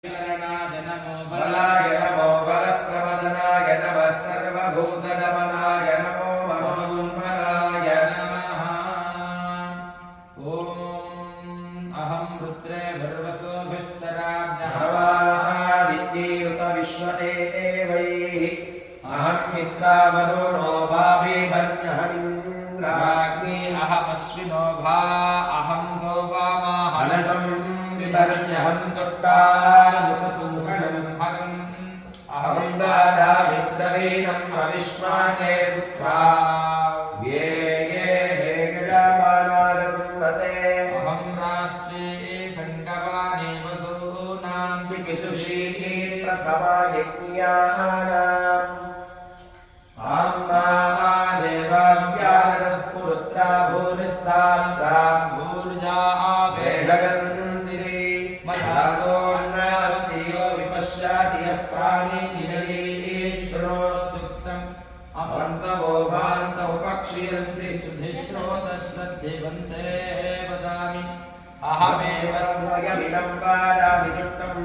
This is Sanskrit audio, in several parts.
बलाय नमो बलप्रवदनाय नमः सर्वभूतनमनाय नमो मनोन्मनाय नमः। ॐ अहं रुद्रे भर्वसोभिष्टराज्ञः विद्युत विश्वदेवैः अहं मित्रावरुणो भाविभर्म्यहमिन्द्राग्नि अहमश्विनो भा अहं सोवामाहनसं वितर्म्यहं तुष्टानुततुमुखं भगम् अहं दादामित्रवीणं अविश्वाने सुप्रा ये ये हे गजामानागसंवते अहं राष्ट्रे सङ्गवाने वसूनां चिकितुषी प्रथमा यज्ञानाम् आम्मा देवाव्यानः पुरुत्रा भूनिस्तात्रा भूर्जा आवेशगन्धिरे मधासोन्नावतीयो विपश्याति यः प्राणीनिरये शृणोत्युक्तम् अपन्तवो भान्त उपक्षीयन्ति सुधिश्रोतश्रद्धेवन्ते वदामि अहमेव स्वयमिदं वादामि युक्तं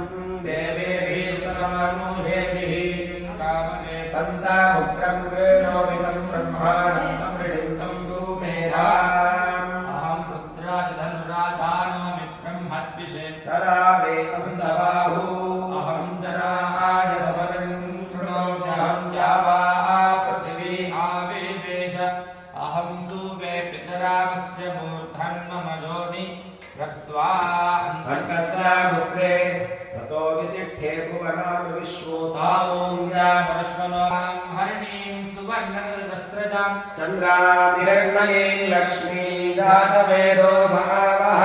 देवेभिर्तमानुषेभिः तन्तामुग्रं वेणोमिदं ब्रह्माणं तं ऋषिं सुमेधाम् अहं रुद्राजधनुराधानोमि ब्रह्मद्विषे सरावे अन्तबाहू अहं जनाय भवनं कृणोम्यहं जावा पृथिवी आविवेश अहं सुवे पितरामस्य मूर्धन्मम योनि रक्स्वा अन्तस्यामुग्रे ततो वितिष्ठे भुवनानि विश्वोतामोऽङ्गामश्वनां हरिणीं सुवर्णरजस्रजां चन्द्रामिरण्मये लक्ष्मी जातवेदो महावः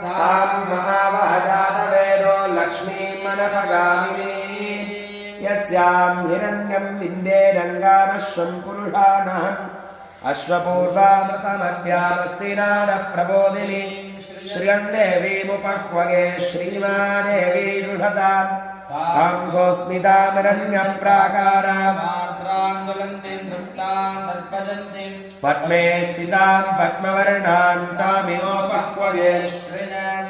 तां महावः जातवेदो लक्ष्मीमनपगामिनी यस्यां हिरण्यं विन्देरङ्गामश्वं पुरुषाणहम् अश्वपूर्वामृतमध्यामस्तिनाद प्रबोधिनी श्रियं देवीमुपक्वगे श्रीमादेवी दुषतां हंसोऽस्मितामरण्यं प्राकारामार्द्राङ्गुलन्तीं तृप्तां तर्पयन्तीं पद्मे स्थितां पद्मवर्णां तामिमोपक्वगे श्रियं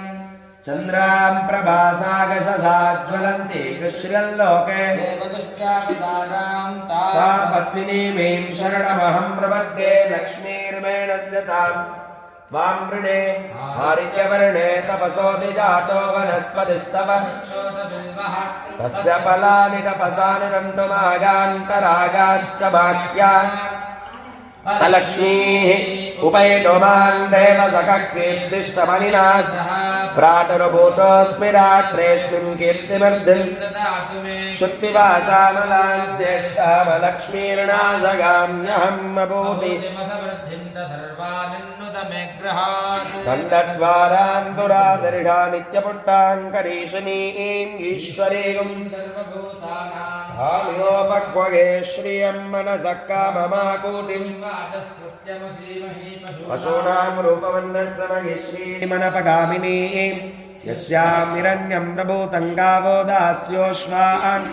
चन्द्रां प्रभासागशशाज्वलन्ती श्रियल्लोके देवदुष्टावतारां तां पद्मिनीमीं शरणमहं प्रपद्ये लक्ष्मीर्मेणस्य तां वां मृणे हारिण्यवर्णे तपसोऽधिजातो वनस्पतिस्तव तस्य फलानि तपसा निरन्तुमागान्तरागाश्च बाह्यान् अलक्ष्मीः उपैटोमान् देवसखकीर्तिश्चमनिना प्रातरुभूतोऽस्मि रात्रेऽस्मिन् कीर्तिमर्धिम् शुक्तिवासामलान्त्येष्टामलक्ष्मीर्नाशगाम्यहम् अभूति दन्तद्वारान् दुरादर्शा नित्यपुष्टान् करीशनीम् ईश्वरीम् हामिनोपक्वगे श्रियं मनसः काममाकूतिम् पशूनां रूपवन्नस्य महिश्रीमनपगामिनी यस्यां हिरण्यं प्रभूतं गावो दास्योश्वान्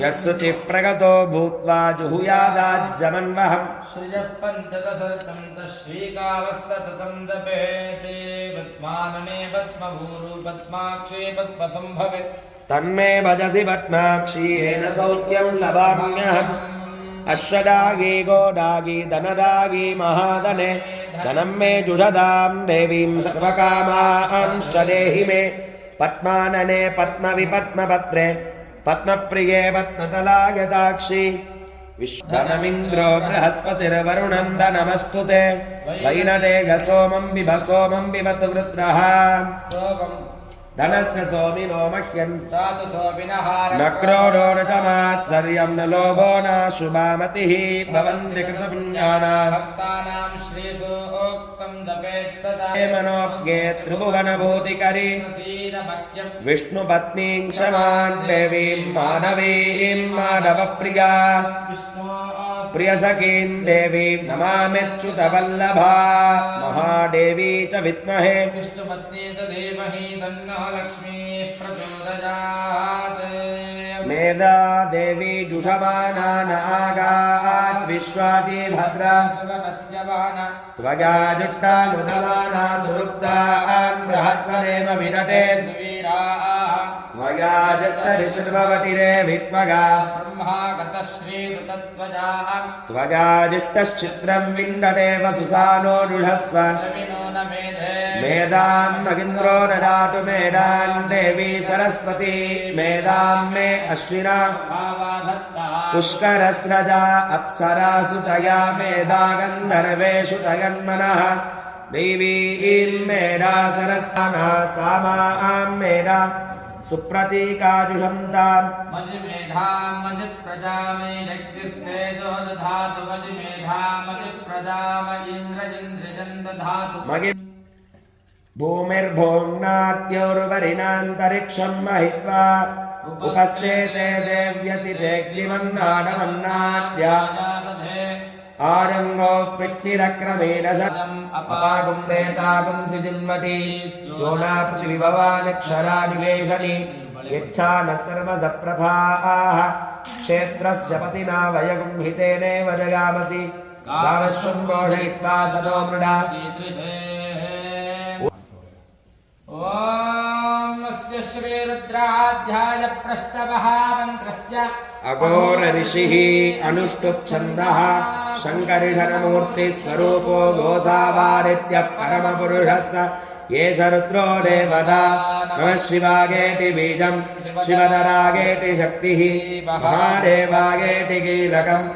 यस्सुचिः प्रगतो भूत्वा जुहुयादाज्जमन्वहम् श्रियः पञ्चदशरथं तश्रीकावस्ततं जपेते पद्मानने पद्मभूरु पद्माक्षे पद्मसम्भवे तन्मे भजसि पद्माक्षी येन सौख्यं लभाम्यहम् अश्वदागी गोदागी धनदागी महाधने धनं मे जुषदां देवीं सर्वकामांश्च देहि मे पद्मानने पद्मविपद्मपत्रे पद्मप्रिये पद्मतलायताक्षी विश्वधनमिन्द्रो बृहस्पतिर्वरुणं धनमस्तु ते वैनदेह सोमं बिभतु वृत्रः धनस्य सोमिनो मह्यन् न क्रोधो न च मात्सर्यं न लोभो न शुभामतिः भवन्ति कृतपुण्यानां मनोज्ञे त्रिभुवनभूतिकरी विष्णुपत्नीं क्षमां देवीं मानवीं माधवप्रिया प्रियसखीं देवीं नमाम्यच्युतवल्लभा महादेवी च विद्महे विष्णुपत्नी च धीमहि तन्नः लक्ष्मीः प्रचोदयात् मेधा देवी जुषमाना नागात् विश्वाति भद्रा त्वगाजुष्टानुदमानान् दुरुक्तान् बृहत्वदेव विदते त्वया चित्तरिषद्भवतिरे वित्वगा त्वगाजिष्टश्चित्रं विन्दते वसुसानो रुढस्व मेदां मगिन्द्रो ददातु मेदान् देवी सरस्वती मेदां मे अश्विना पुष्करस्रजा अप्सरासु तया मेधा गन्धर्वेषु तयन्मनः देवीं मेधा सरस्वना सामां मेधा सुप्रतीकाजुषन्ताम् मजिमेधां मजिप्रजामयि जगतिस्तेजो दधातु मजिमेधां मजिप्रजामयीन्द्रजिन्द्रजन् दधातु मगि भूमिर्भोम्नाद्योर्वरिणान्तरिक्षं महित्वा उपस्थिते देव्यतितेऽग्निमन्नाडमन्नाद्या आरङ्गो पृष्टिरक्रमेण शतम् अपागुं प्रेतागुं सिजिन्वती सोना पृथिविभवानक्षरा निवेशनि यच्छा न सर्वसप्रथाः क्षेत्रस्य पतिना वयगुं हितेनेव जगामसि गावश्वं घोषयित्वा सदो मृडा श्रीरुद्राध्याय प्रस्तवः मन्त्रस्य अघोर ऋषिः अनुष्टुप्छन्दः शङ्करिधरमूर्तिस्वरूपो गोसावारित्यः परमपुरुषस्य एष रुद्रो देवता नमः शिवागेति बीजं शिवधरागेति शक्तिः महादेवागेति कीलकम्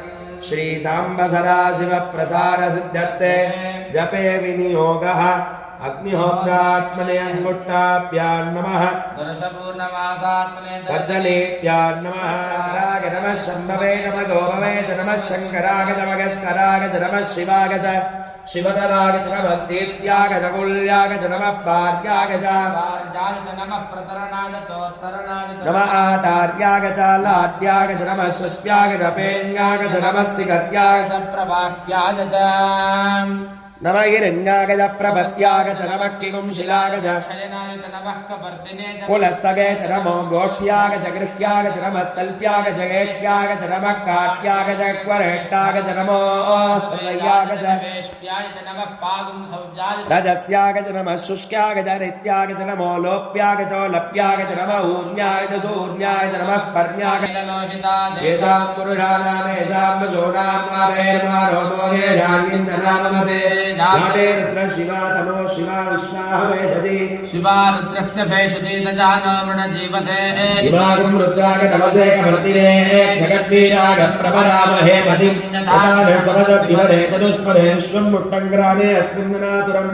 श्रीसाम्ब सदाशिवप्रसादसिद्ध्यर्थे जपे विनियोगः अग्निहोत्रात्मने अंगुष्ठाभ्यां नमः तर्जनेभ्यां नमः राग नमः शम्भवे नमः गोभवे नमः शङ्कराग नमः स्कराग नमः शिवाग शिवधराग नमः दीप्त्याग नकुल्याग नमः पार्याग नमः प्रतरणाय चोत्तरणाय नमः आटार्याग लाड्याग नमः षष्ट्याग नपेन्याग नमः सिगत्याग प्रवाक्याय नमः हिरण्यागज प्रपत्यागज नमः किगुंशिलागज कुलस्तगज नमो गोष्ठ्यागज गृह्यागज नमः स्तल्प्यागज गेह्यागज नमः काट्यागज क्वरेट्टागज नमो हृदयागज रजस्यागज नमः शुष्क्यागज नित्यागज नमो लोप्यागज लप्यागज नमः ऊर्ण्यागज सूर्ण्यागज नमः पर्ण्यागज येषां पुरुषाणामेषां वशूनां मामेर्मारोमो येषान्निन्दनाममते नाटे रुद्र शिवा तनो शिवा विश्वाहवेशति शिवा रुद्रस्य भेषति तजानो मृणजीवते इमागं रुद्राग नमसे कवर्तिने जगद्वीराग प्रभरामहे मतिं तथा शपथद्विवरे तदुष्पदे विश्वं मुट्टङ्ग्रामे अस्मिन्नातुरम्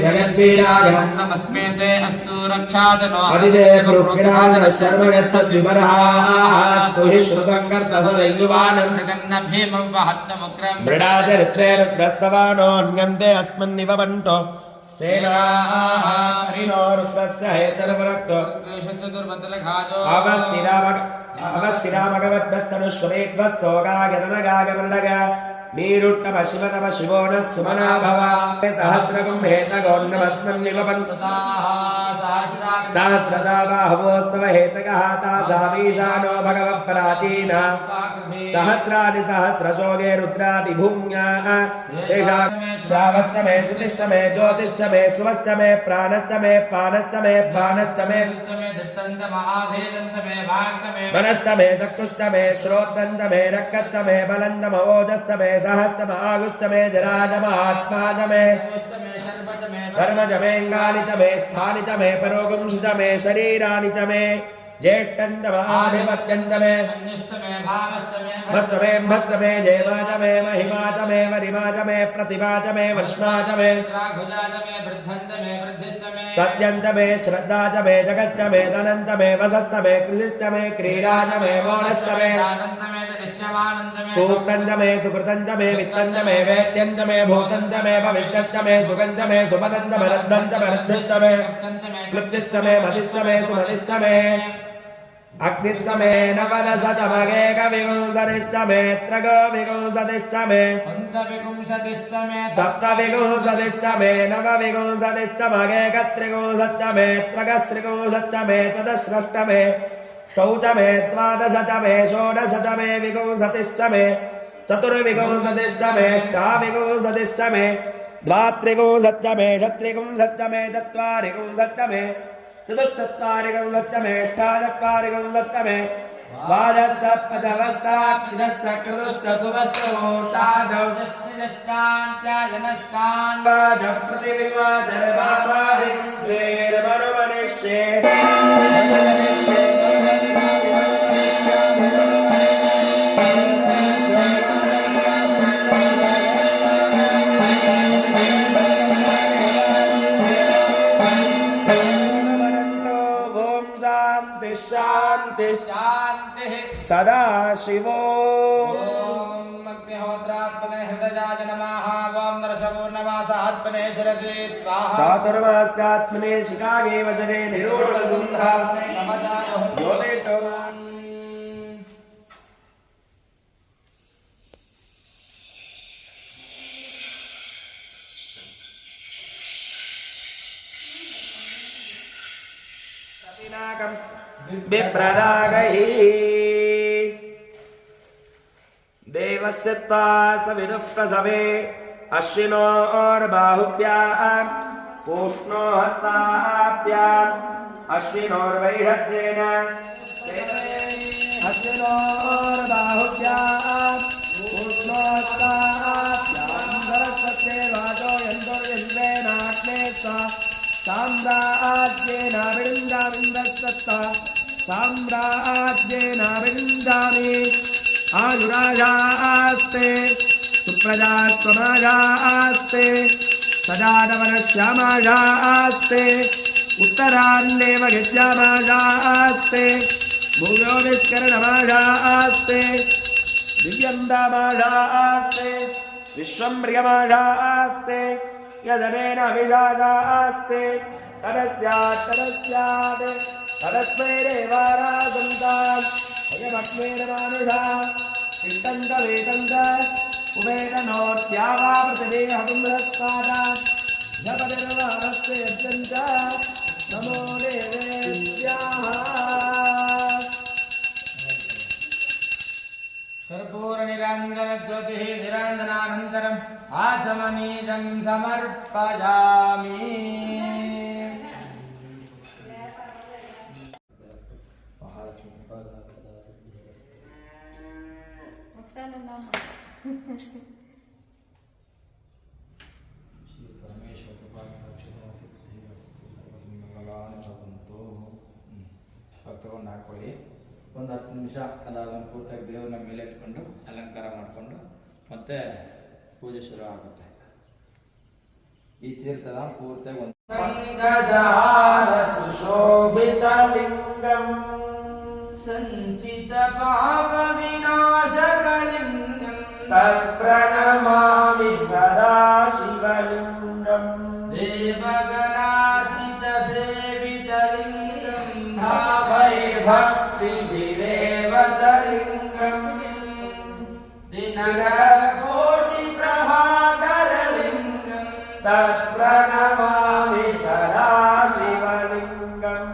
जगद्वीराग नमस्मेते अस्तु रक्षादनो अदिते पुरुषिराज शर्म गच्छद्विवरः स्तुहि श्रुतं कर्तसदैयुवानं मृगन्न भीमं वहत्तमुग्रं मृडाचरित्रे रुद्रस्तवानोऽन्यन्ते अस्मन्निवपन्तो सेनाहरिणो रुद्रस्य हेतर्वरक्तो अवस्थिरामगवद्भस्तनुष्वरेद्वस्तोगागतनगागमृडग नीरुट्टम शिव नम शिवो न सुमना भव सहस्रगुं हेतगोन्नमस्मन्निवपन्तु सहस्रदा बाहवोस्तव हेतगः तासामीशानो भगवः प्राचीना सहस्राणि सहस्रशोगे रुद्राणि भूम्याः तेषां श्रावश्च मे श्रुतिश्च मे ज्योतिश्च मे सुवश्च मे प्राणश्च मे पानश्च मे बाणश्च मे मनश्च मे चक्षुश्च मे श्रोत्रञ्च मे रक्तश्च मे बलञ्च मवोजश्च मे सहश्च महागुश्च मे जराजमात्मा मे कर्मच मेऽङ्गानि च मे स्थानि च मे परोगुंसि च मे शरीराणि च मे ज्येष्ठं च महाधिपत्यं च मे भश्च मे भश्च मे जयमा च मे महिमा च मे वरिमा च मे प्रतिभा च मे वर्ष्मा च मे सत्यं च मे श्रद्धा च मे जगच्च मे धनं च मे वसश्च मे कृषिश्च मे क्रीडा च मे मौनश्च मे सूक्तं च मे सुकृतं च मे वित्तं च मे वेद्यं च मे भूतं च मे भविष्यच्च मे सुखं च मे सुपदं च मरद्धं च मरद्धिश्च मे क्लृप्तिश्च मे मतिश्च मे सुमतिश्च मे अग्निश्च मे नवदशतमगेकविंशतिश्च मे त्रयोविंशतिश्च मे सप्तविंशतिश्च मे नवविंशतिश्च मगेकत्रिंशच्च मे त्रयस्त्रिंशच्च मे चतुष्षष्ट मे षोडश मे द्वादश च मे षोडश च मे विंशतिश्च मे चतुर्विंशतिष्टमे अष्टाविंशतिष्टमे द्वात्रिंशत्तमे षट्त्रिंशत्तमे चत्वारिंशत्तमे चतुश्चत्वारिंशत्तमे अष्टाचत्वारिंशत्तमे शांति शांति सदा शिवो ओम अग्निहोत्रात्मने हृदयाय नमः ओम नरसपूर्णमासात्मने शिरसे स्वाहा चातुर्मास्यात्मने शिखागे वचने निरोधसुन्धा नमः योनेशोमान बिप्ररागहि देवस्य त्वा सविदुः प्रसवे अश्विनोर्बाहुभ्याम् पूष्णो हस्ताभ्याम् अश्विनोर्वैषज्येन अश्विनोर्बाहुभ्याम् पूष्णो हस्ताभ्याम् सरस्वत्ये वाचो यन्तोर्यन्त्रेणाग्ने साम्राज्येन विरुन्दाविन्दस्तत्ता साम्राज्येन विरुन्दामि आयुराजास्ते सुप्रजात्वमाजास्ते सदानवनश्यामाजास्ते उत्तरान्नेव गिज्यामाजास्ते भूयो विष्करणमाजास्ते दिव्यन्दामाजास्ते विश्वम्प्रियमाजास्ते यदनेन विजाजास्ते तदस्यात् तदस्यात् तदस्मै देवाराधन्ताम् अयमग्नेन मानुषा चिन्तन्त वेदन्त उभेदनोत्यावा प्रतिदेहपुंरस्तादा जपतिर्वारस्य यज्ञञ्च नमो देवेभ्यः कर्पूरनिराञ्जनज्योतिः निराञ्जनानन्तरम् आचमनीयं समर्पयामि ತಗೊಂಡು ಹಾಕೊಳ್ಳಿ ಒಂದು 10 ನಿಮಿಷ ಅದಾದ ಪೂರ್ತಿಯಾಗಿ ದೇವ್ರನ್ನ ಮೇಲೆ ಇಟ್ಕೊಂಡು ಅಲಂಕಾರ ಮಾಡಿಕೊಂಡು ಮತ್ತೆ ಪೂಜೆ ಶುರು ಆಗುತ್ತೆ. ಈ ತೀರ್ಥದ ಪೂರ್ತಿಯಾಗಿ ಒಂದು ಸುಶೋಭಿತ ಲಿಂಗಂ ಸಂಚಿತ ಪಾಪ ವಿನಾಶಕಲಿಂಗಂ ತತ್ಪ್ರಣಮಾಮಿ ಸದಾ ಶಿವಲಿಂಗಂ ದೇವಗಣಾಚಿತ ಸೇವಿತಲಿಂಗಂ ಭಕ್ತಿ ವಿರೇವತಲಿಂಗಂ ದಿನಕೋಟಿ ಪ್ರಭಾಕರಲಿಂಗಂ ತತ್ಪ್ರಣಮಾಮಿ ಸದಾ ಶಿವಲಿಂಗಂ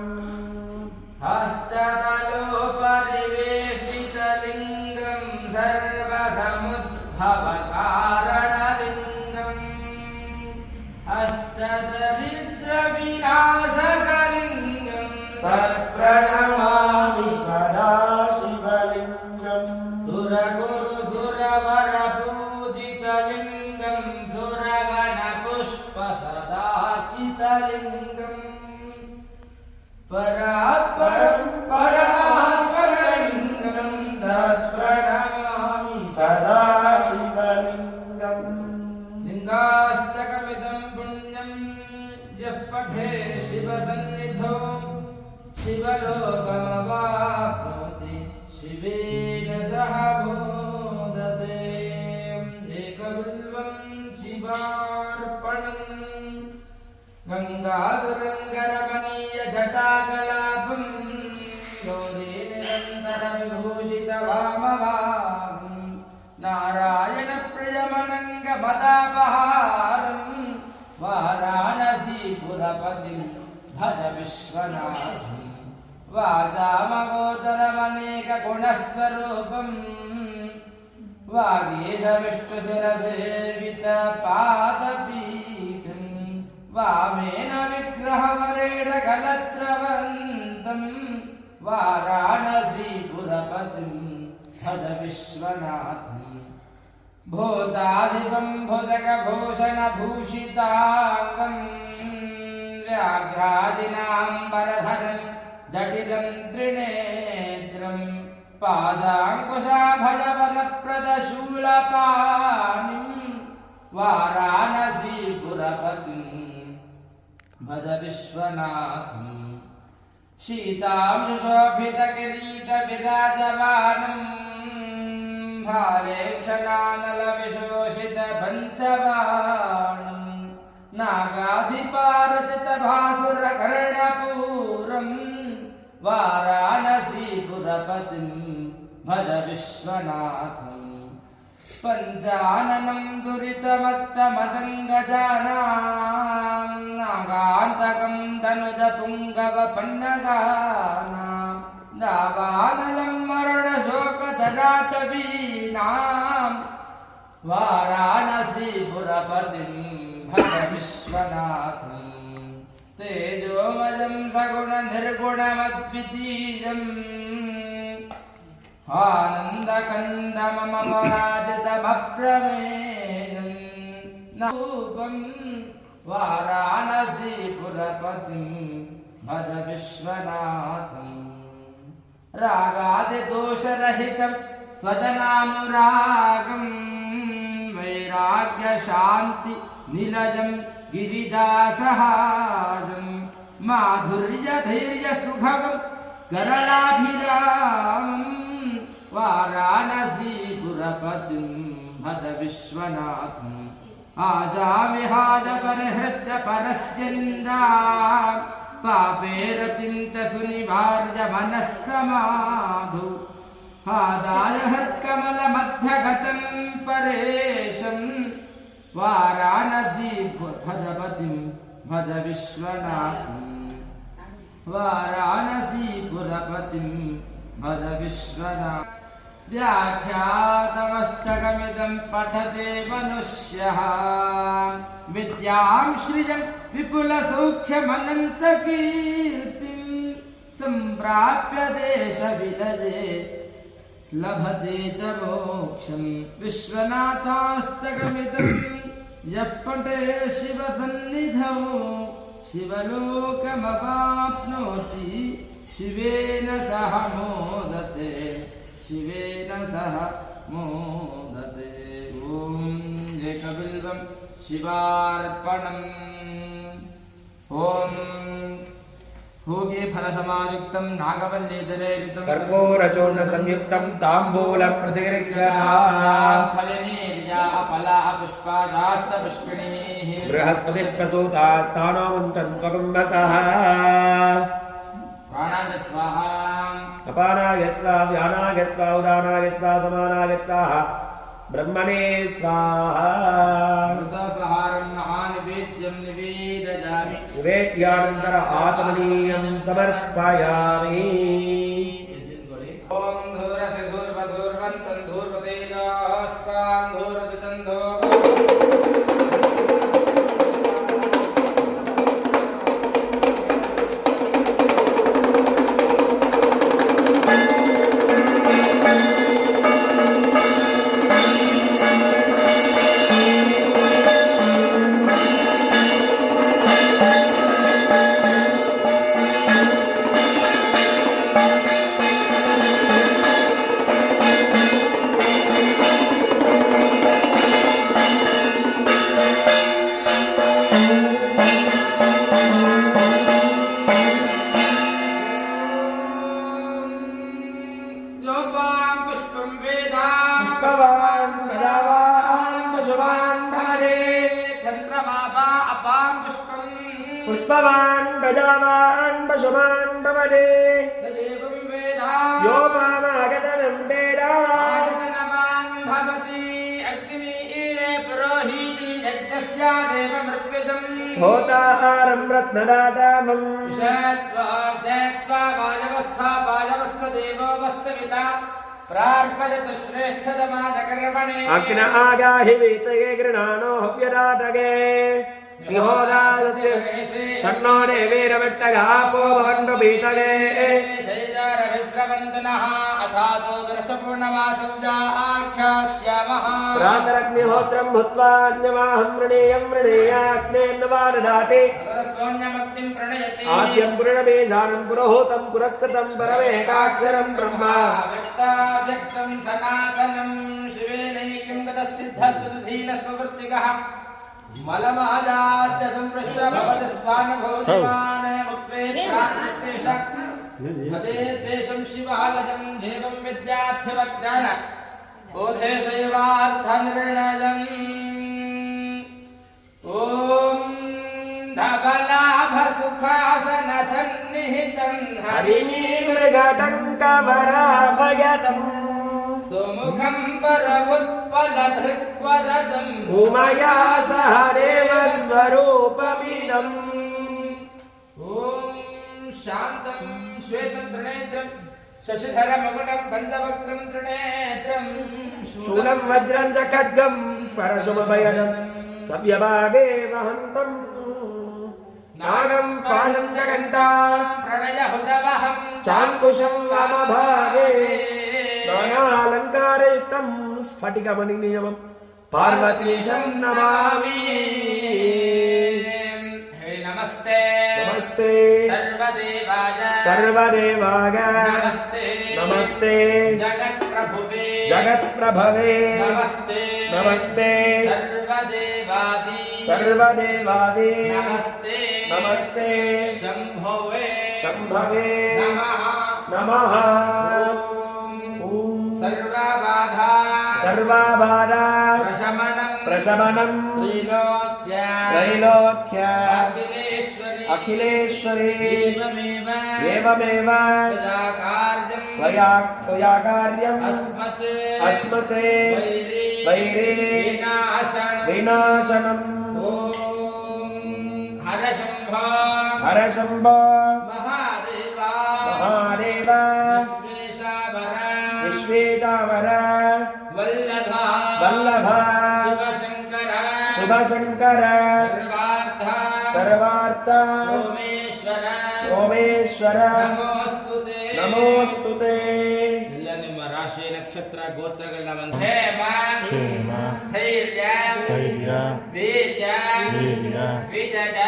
ಹಸ್ತದಲೋಪರಿವೇಶಿತಲಿಂಗಂ ಸರ್ವಸಮುದ್ಭವಕಾರಣಲಿಂಗಂ ಅಷ್ಟದರಿದ್ರವಿನಾಶಕಲಿಂಗಂ ತತ್ಪ್ರಣಮಾಮಿ ಸದಾ ಶಿವಲಿಂಗಂ ಸುರಗುರು ಸುರವರ ಪೂಜಿತಲಿಂಗಂ ಸುರವನ ಪುಷ್ಪ ಸದಾಚಿತಲಿಂಗಂ ಪರಮಾತ್ಮಲಿಂಗಂ ತತ್ಪ್ರಣಮಾಮಿ ಸದಾ ಶಿವಲಿಂಗಂ ಲಿಂಗಾಷ್ಟಕಮಿದಂ ಪುಣ್ಯಂ ಯಃ ಪಠೇ ಶಿವಸನ್ನಿಧೋ ಶಿವಲೋಕಮವಾಪ್ನೋತಿ ಶಿವೇನ ಸಹ ಮೋದತೆ ಏಕಬಿಲ್ವಂ ಶಿವಾರ್ಪಣಂ ಗಂಗಾಧುರಂಗರಮಣೀಯ ಜಟಾಕಲಾಪಂ ಯೋಗೇ ನಿರಂತರ ವಿಭೂಷಿತ ವಾಮಭಾಗಂ ನಾರಾಯಣ ಪ್ರಿಯಮನಂಗ ಮದಾಪಹಾರಂ ವಾರಾಣಸೀಪುರಪತಿಂ ಭಜ ವಿಶ್ವನಾಥಂ ವಾಚಾಮಗೋಚರಮನೇಕ ಗುಣಸ್ವರೂಪಂ वागीशविष्णुशिरसेवितपादपीठं वामेन विग्रहवरेण कलत्रवन्तं वाराणसीपुरपतिं भज विश्वनाथं भूताधिपं भुजगभूषणभूषिताङ्गं व्याघ्रादिनाम्बरधरं जटिलं त्रिनेत्रं पाशाङ्कुशाभयवरप्रदशूलपाणिं वाराणसीपुरपतिं भज विश्वनाथं शीतांशोभितकिरीटविराजमानं भाले क्षणानलविशोषितपञ्चबाणं नागाधिपारचितभासुरकर्णपूरं वाराणसीपुरपतिं भज विश्वनाथं पञ्चाननं दुरितमत्तमदङ्गजानां नागान्तकं तनुजपुङ्गवपन्नगानां दावानलं मरणशोकधराटवीनां वाराणसीपुरपतिं भज विश्वनाथं तेजोमयं सगुणनिर्गुणमद्वितीयम् आनन्दकन्दममपराजितमप्रमेयं रूपं वाराणसीपुरपतिं भज विश्वनाथं रागादिदोषरहितं स्वजनानुरागं वैराग्यशान्तिनिलयं गिरिजासहाजं माधुर्यधैर्यसुभगं गरलाभिरामं वाराणसीपुरपतिं भज विश्वनाथं आशाविहाजपरिहृत्य परस्य निन्दा पापेरतिं च सुनिवार्य मनः समाधु आदाय हृत्कमलमध्यगतं परेशं वाराणसीपुरपतिं भज विश्वनाथं वाराणसीपुरपतिं भज विश्वनाथं व्याख्यातमष्टकमिदं पठते मनुष्यः विद्यां श्रियं विपुलसौख्यमनन्तकीर्तिं सम्प्राप्य देशविलये लभते च मोक्षं विश्वनाथाष्टकमिदं यः पठे शिवसन्निधौ शिवलोकमवाप्नोति शिवेन सह मोदते शिवेन सह मोदते ॐ एकबिल्वं शिवार्पणम् ॐ भोगे फलसमायुक्तं नागवल्लीदलेरितं कर्पूरचूर्णसंयुक्तं ताम्बूलप्रतिगृह्यः फलनीर्या अपला पुष्पादास्तपुष्पिणीः बृहस्पतिः प्रसूतास्तानो मुञ्चन् त्वकुम्भसः प्राणाय स्वाहा अपानाय स्वाहा व्यानाय स्वाहा उदानाय स्वाहा समानाय स्वाहा ब्रह्मणे स्वाहा मृतोपहारं महानिवेद्यं निवेदयामि निवेद्यानन्तर आत्मनीयं समर्पयामि ॐ धूरस्य धूर्वधूर्वन्तं धूर्वतेजस्वान् धूर्वदितं पुष्पवान् प्रजावान् पशुमान् भवते यो मामागतनं वेद होताहारं रत्नदातामम् प्रार्पयतु श्रेष्ठतमादकर्मणे अग्न आगाहि वीतये गृणानो हव्यराटगे विहोदास्य शन्नो देवीरविष्टगापो भवन्तु बीतये शैलारविश्रवन्तुनः अथातो दर्शपूर्णमासं आख्यास्यामः प्रातरग्निहोत्रं भूत्वा अन्यवाहं वृणीयाग्नेन्नवाददाति सोऽन्यमग्निं प्रणयति आद्यं पुरणबीजानं पुरोहूतं पुरस्कृतं परमेकाक्षरं ब्रह्मा व्यक्तं सनातनं शिवेनैक्यं गतसिद्धस्तुधीनस्ववृत्तिकः मलमादाद्य संपृष्ट भवति स्वानुभूतिमान् मुक्ते प्राप्तेश भजे द्वेषं शिवालजं देवं विद्याक्षवज्ञान बोधे शैवार्थनिर्णयम् ॐ धवलाभसुखासनसन्निहितं हरिणीमृगटङ्कवराभयतम् सुमुखं परमुत्पलधृक्वरदम् उमया सह देवस्वरूपमिदम् ॐ शान्तं श्वेतत्रिनेत्रं शशिधरमकुटं गन्धवक्त्रं त्रिनेत्रं शूलं वज्रं च खड्गं परशुमभयनं सव्यभागे वहन्तम् नागं पाशं च घण्टां प्रणयहुतवहं चाङ्कुशं वामभागे नानालङ्कारयुक्तं स्फटिकमणिनियमं पार्वतीशं नमामि नमस्ते नमस्ते सर्वदेवाय नमस्ते नमस्ते जगत्प्रभुवे नमस्ते सर्वदेवादि नमस्ते शम्भवे नमः सर्वबाधा प्रशमनं त्रैलोक्य अखिलेश्वरी एवमेव त्वया कार्यम् अस्मते वैरे विनाशनम् हर शम्भो महादेव विश्वेशावर वल्लभा शिवशङ्कर सर्वार्थ सोमेश्वर नमोस्तुते ನಿಮ್ಮ ರಾಶಿ ನಕ್ಷತ್ರ ಗೋತ್ರಗಳನ್ನ ಸ್ಥೈರ್ಯ ವೀರ್ಯ ವಿಜಯ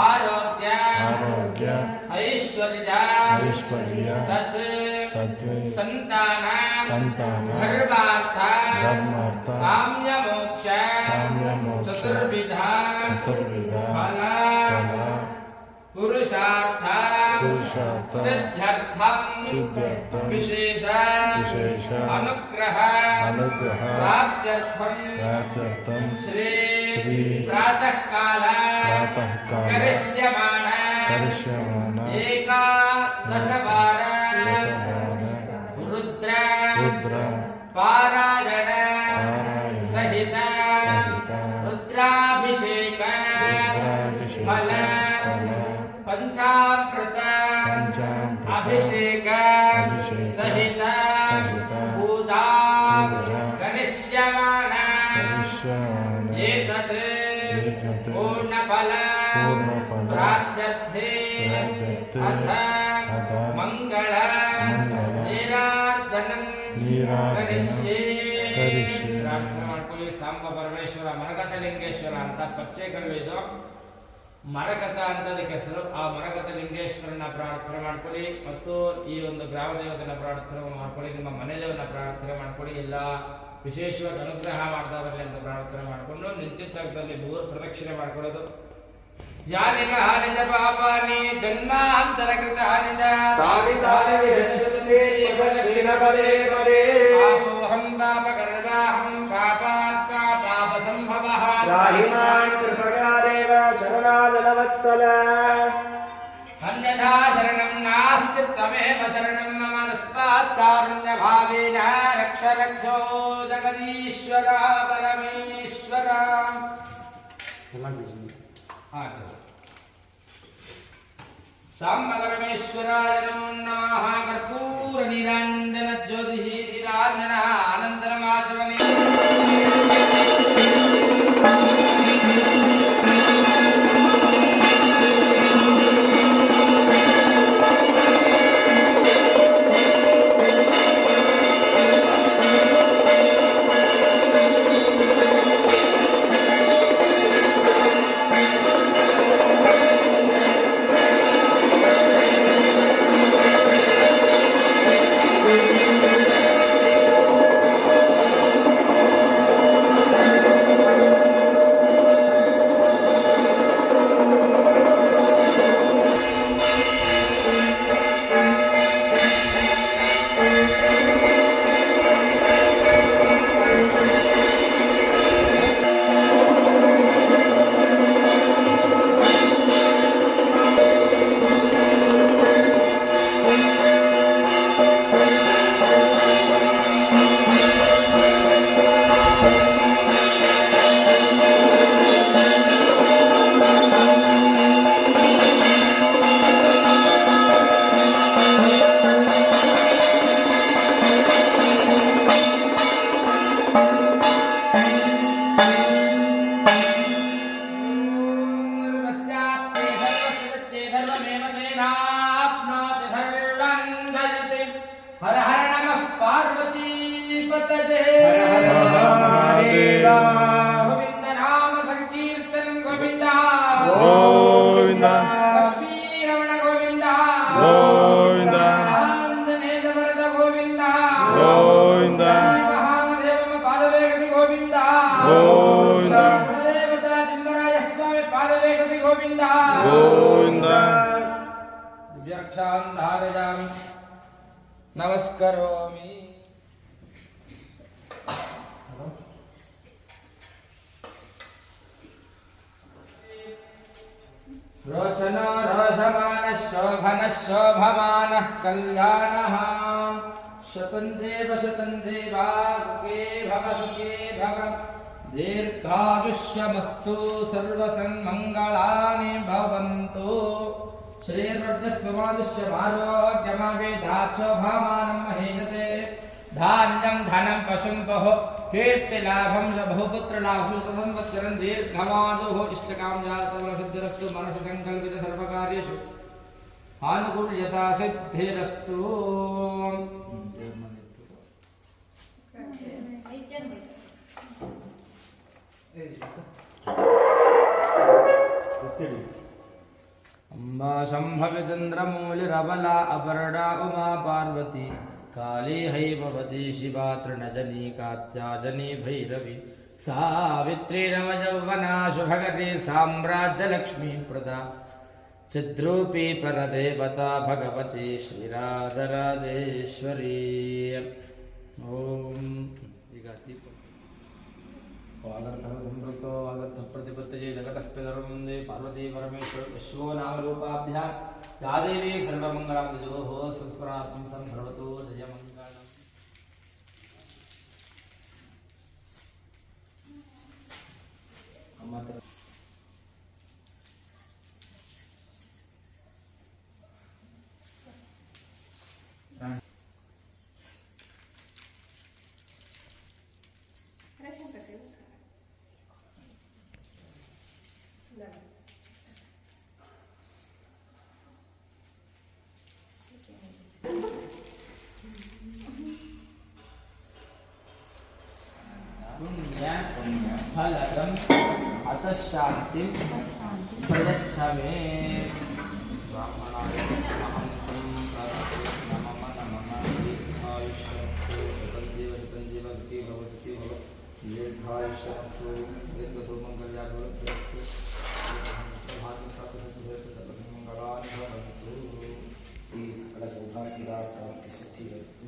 ಆರೋಗ್ಯ ಐಶ್ವರ್ಯ ಸತ್ ಸಂತಾನ ಧರ್ಮಾರ್ಥ ಕಾಮ್ಯ ಮೋಕ್ಷ ಚತುರ್ವಿಧ ಫಲ पुरुषार्थ सिद्ध्यर्थम विशेष अनुग्रह प्राप्त्यर्थम श्री प्रातः काल करिष्यमाण एकादश वार रुद्र पारायण सहित रुद्राभिषेक फल पंचामृत अभिषेक सहित पूजा करिष्यमाण एतत् पूर्णफल प्राप्त्यर्थे अथ मंगल नीराजनं करिष्ये प्रार्थना ಮಾಡ್ಕೊಳ್ಳಿ ಸಾಂಬ ಪರಮೇಶ್ವರ ಮರಕತಲಿಂಗೇಶ್ವರ ಅಂತ ಪ್ರತ್ಯೇಕಗಳು ಇದು ಮರಕತ ಅಂತದಕ್ಕೆ ಹೆಸರು ಆ ಮರಕತ ಲಿಂಗೇಶ್ವರನ ಪ್ರಾರ್ಥನೆ ಮಾಡ್ಕೊಳ್ಳಿ ಮತ್ತು ಈ ಒಂದು ಗ್ರಾಮ ದೇವತೆನ ಪ್ರಾರ್ಥನೆ ಮಾಡ್ಕೊಳ್ಳಿ ನಿಮ್ಮ ಮನೆ ದೇವನ ಪ್ರಾರ್ಥನೆ ಮಾಡ್ಕೊಳ್ಳಿ ಎಲ್ಲ ವಿಶೇಷವಾಗಿ ಅನುಗ್ರಹ ಮಾಡ್ತಾ ಬರಲಿ ಅಂತ ಪ್ರಾರ್ಥನೆ ಮಾಡಿಕೊಂಡು ನಿತ್ಯತ್ವದಲ್ಲಿ 3 ಪ್ರದಕ್ಷಿಣೆ ಮಾಡ್ಕೊಳ್ಳೋದು ಯಾನಿಗ ನಿಜ ಪಾಪಾನಿ ಜನ್ಮಾಂತರ ಕೃತ ನಿಜ ತಾನಿ ತಾನಿ ವಿರಶ್ಯತೆ ಪ್ರದಕ್ಷಿಣ ಪದೇ ಪದೇ ಪಾಪೋಹಂ ಪಾಪಕರ್ಣಾಹಂ ಪಾಪಾತ್ ಪಾಪ ಸಂಭವಃ ರಾಹಿಮಾನ್ ಕೃಪಗಾರೇವ ಶರಣಾದಲವತ್ಸಲ अन्यथा शरणं नास्ति तमेव शरणं मम नस्तात्कारुण्यभावेन रक्ष रक्षो जगदीश्वर परमेश्वर ಸಾಂಬ ಪರಮೇಶ್ವರಾಯ ನಮೋ ನಮಃ. ಕರ್ಪೂರ ನೀರಾಂಜನ ಜ್ಯೋತಿಃ ನೀರಾಂಜನ ಅನಂತರಮಾಚಮನೆ. हर हर नमः पार्वती पतये. गोविंद नाम संकीर्तन गोविंदा गोविंदा लक्ष्मी रमण गोविंदा गोविंदा आंजनेय वरद गोविंदा गोविंदा महादेव पादवेगति गोविंदा गोविंदा देवता दिम्बराय स्वामी पादवेगति गोविंदा गोविंदा दिव्यरक्षां धारयामि नमस्करोमि. रोचनो रोचमानः शोभनः शोभमानः कल्याणः शतं देव सुखे भव दीर्घायुष्यमस्तु सर्वसन्मङ्गलानि भवन्तु. श्रीर्वर्धस्वमायुष्यमारोग्यमावेधाक्षोभामानं महेजते. धान्यं धनं पशुं बहु कीर्तिलाभं बहुपुत्रलाभं संवत्सरं दीर्घमायुः इष्टकामजातसिद्धिरस्तु. मनसि संकल्पित सर्वकार्येषु आनुकूल्यता सिद्धिरस्तु. अम्बा शंभवि चंद्रमौलिरबला अपर्णा उमा पार्वती काली हैमवती शिवा तृणजनी कात्याजनी भैरवी सावित्री नवयौवना शुभकरी साम्राज्यलक्ष्मी प्रदा चिद्रूपी परदेवता भगवती श्रीराधराजेश्वरी. ओम स्वागतः संपृक्तो आगतः प्रतिपत्तये जगतस्पितरवन्दे पार्वती परमेश्वर विश्वो नामरूपाभ्यां या देवी सर्वमङ्गलां दिजोः संस्मरार्थं संभवतो जयमङ्गलम्. अमात्र फलदं अतः शान्तिं प्रयच्छ मे. ब्राह्मणाय अहं संप्रार्थये मम नमः. दीर्घायुष्यस्तु शतञ्जीव सुखी भवति भव. दीर्घायुष्यस्तु दीर्घसुमङ्गल्या भवतु. सर्वमङ्गलानि भवन्तु. सकलसौभाग्यदाता सिद्धिरस्तु.